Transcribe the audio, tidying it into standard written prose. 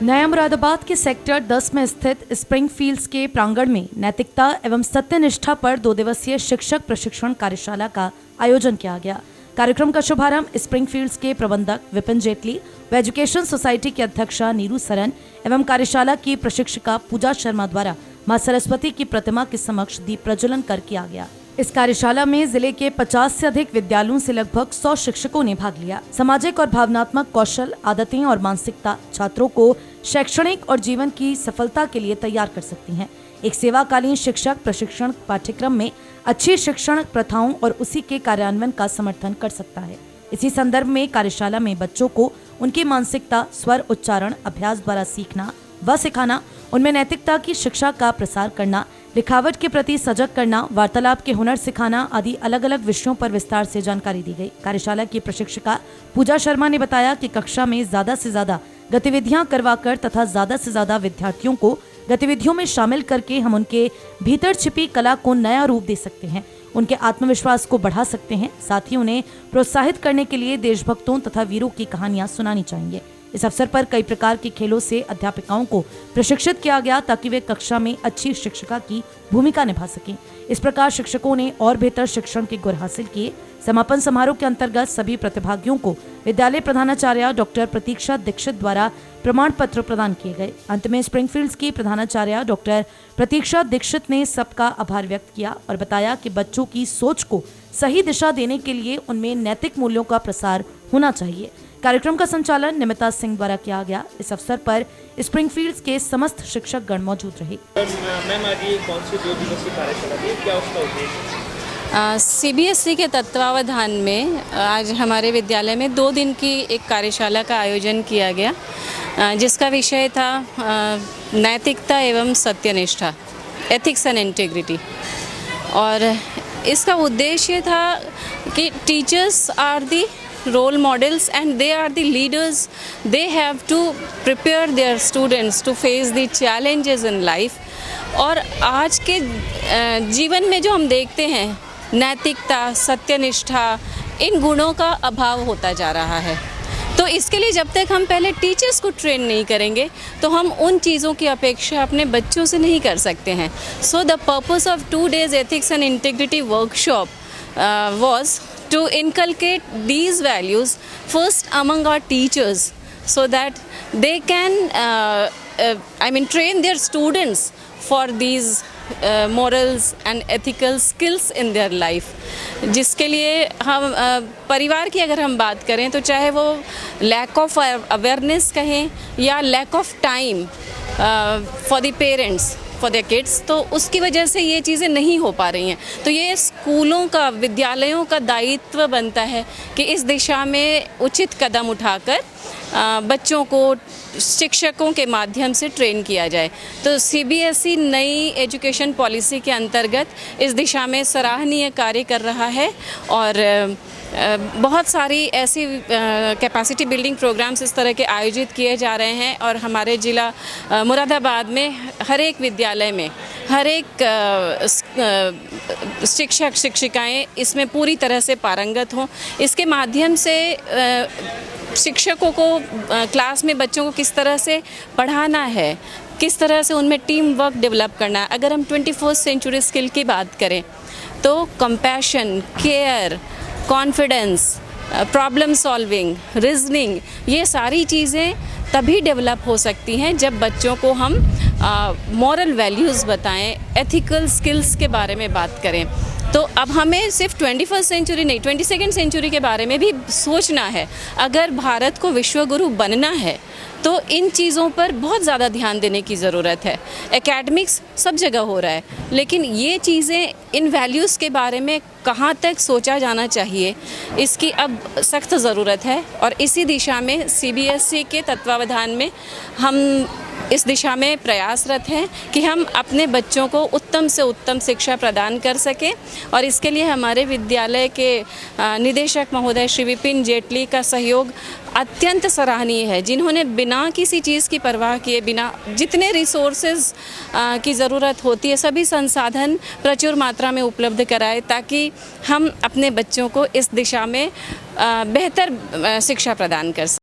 नया मुरादाबाद के सेक्टर 10 में स्थित स्प्रिंगफील्ड्स के प्रांगण में नैतिकता एवं सत्यनिष्ठा पर 2 दिवसीय शिक्षक प्रशिक्षण कार्यशाला का आयोजन किया गया। कार्यक्रम का शुभारंभ स्प्रिंगफील्ड्स के प्रबंधक विपिन जेटली व एजुकेशन सोसाइटी की अध्यक्षा नीरू सरन एवं कार्यशाला की प्रशिक्षिका पूजा शर्मा द्वारा मां सरस्वती की प्रतिमा के समक्ष दीप प्रज्वलन कर किया गया। इस कार्यशाला में जिले के 50 से अधिक विद्यालयों से लगभग 100 शिक्षकों ने भाग लिया। सामाजिक और भावनात्मक कौशल, आदतें और मानसिकता छात्रों को शैक्षणिक और जीवन की सफलता के लिए तैयार कर सकती हैं। एक सेवाकालीन शिक्षक प्रशिक्षण पाठ्यक्रम में अच्छी शिक्षण प्रथाओं और उसी के कार्यान्वयन का समर्थन कर सकता है। इसी संदर्भ में कार्यशाला में बच्चों को उनकी मानसिकता, स्वर उच्चारण अभ्यास द्वारा सीखना व सिखाना, उनमें नैतिकता की शिक्षा का प्रसार करना, लिखावट के प्रति सजग करना, वार्तालाप के हुनर सिखाना आदि अलग अलग विषयों पर विस्तार से जानकारी दी गई। कार्यशाला की प्रशिक्षिका पूजा शर्मा ने बताया कि कक्षा में ज्यादा से ज्यादा गतिविधियां करवाकर तथा ज्यादा से ज्यादा विद्यार्थियों को गतिविधियों में शामिल करके हम उनके भीतर छिपी कला को नया रूप दे सकते हैं, उनके आत्मविश्वास को बढ़ा सकते हैं। साथ ही उन्हें प्रोत्साहित करने के लिए देशभक्तों तथा वीरों की कहानियां सुनानी चाहिए। इस अवसर पर कई प्रकार के खेलों से अध्यापिकाओं को प्रशिक्षित किया गया ताकि वे कक्षा में अच्छी शिक्षिका की भूमिका निभा सकें। इस प्रकार शिक्षकों ने और बेहतर शिक्षण के गुर हासिल किए। समापन समारोह के अंतर्गत सभी प्रतिभागियों को विद्यालय प्रधानाचार्य डॉक्टर प्रतीक्षा दीक्षित द्वारा प्रमाण पत्र प्रदान किए गए। अंत में स्प्रिंगफील्ड्स की प्रधानाचार्य डॉक्टर प्रतीक्षा दीक्षित ने सबका आभार व्यक्त किया और बताया कि बच्चों की सोच को सही दिशा देने के लिए उनमें नैतिक मूल्यों का प्रसार होना चाहिए। कार्यक्रम का संचालन निमिता सिंह द्वारा किया गया। इस अवसर पर स्प्रिंगफील्ड्स के समस्त शिक्षक गण मौजूद रहे। मैम, आज ये कौन सी 2 दिवसीय कार्यशाला थी, क्या उसका उद्देश्य? सीबीएसई के तत्वावधान में आज हमारे विद्यालय में 2 दिन की एक कार्यशाला का आयोजन किया गया, जिसका विषय था नैतिकता एवं सत्यनिष्ठा, एथिक्स एंड इंटीग्रिटी। और इसका उद्देश्य था कि teachers are the role models and they are the leaders. They have to prepare their students to face the challenges in life. और आज के जीवन में जो हम देखते हैं नैतिकता, सत्यनिष्ठा, इन गुणों का अभाव होता जा रहा है। तो इसके लिए जब तक हम पहले टीचर्स को ट्रेन नहीं करेंगे तो हम उन चीज़ों की अपेक्षा अपने बच्चों से नहीं कर सकते हैं। So the purpose of 2 days ethics and integrity workshop was to inculcate these values first among our teachers so that they can train their students for these morals and ethical skills in their life। जिसके लिए हम परिवार की अगर हम बात करें तो चाहे वो लैक ऑफ अवेयरनेस कहें या lack of time for the parents for the kids, तो उसकी वजह से ये चीज़ें नहीं हो पा रही हैं। तो ये स्कूलों का, विद्यालयों का दायित्व बनता है कि इस दिशा में उचित कदम उठाकर बच्चों को शिक्षकों के माध्यम से ट्रेन किया जाए। तो सीबीएसई नई एजुकेशन पॉलिसी के अंतर्गत इस दिशा में सराहनीय कार्य कर रहा है और बहुत सारी ऐसी कैपेसिटी बिल्डिंग प्रोग्राम्स इस तरह के आयोजित किए जा रहे हैं। और हमारे ज़िला मुरादाबाद में हर एक विद्यालय में हर एक शिक्षक शिक्षिकाएं इसमें पूरी तरह से पारंगत हों। इसके माध्यम से शिक्षकों को क्लास में बच्चों को किस तरह से पढ़ाना है, किस तरह से उनमें टीम वर्क डेवलप करना है। अगर हम 21st सेंचुरी स्किल की बात करें तो compassion, care, confidence, problem solving, reasoning, ये सारी चीज़ें तभी डेवलप हो सकती हैं जब बच्चों को हम मॉरल वैल्यूज़ बताएं, एथिकल स्किल्स के बारे में बात करें। तो अब हमें सिर्फ 21st सेंचुरी नहीं, 22nd सेंचुरी के बारे में भी सोचना है। अगर भारत को विश्वगुरु बनना है तो इन चीज़ों पर बहुत ज़्यादा ध्यान देने की ज़रूरत है। एकेडमिक्स सब जगह हो रहा है, लेकिन ये चीज़ें, इन वैल्यूज़ के बारे में कहाँ तक सोचा जाना चाहिए, इसकी अब सख्त ज़रूरत है। और इसी दिशा में सीबीएसई के तत्वावधान में हम इस दिशा में प्रयासरत हैं कि हम अपने बच्चों को उत्तम से उत्तम शिक्षा प्रदान कर सकें। और इसके लिए हमारे विद्यालय के निदेशक महोदय श्री विपिन जेटली का सहयोग अत्यंत सराहनीय है, जिन्होंने बिना किसी चीज़ की परवाह किए, बिना जितने रिसोर्सेज की ज़रूरत होती है सभी संसाधन प्रचुर मात्रा में उपलब्ध कराए ताकि हम अपने बच्चों को इस दिशा में बेहतर शिक्षा प्रदान कर सकें।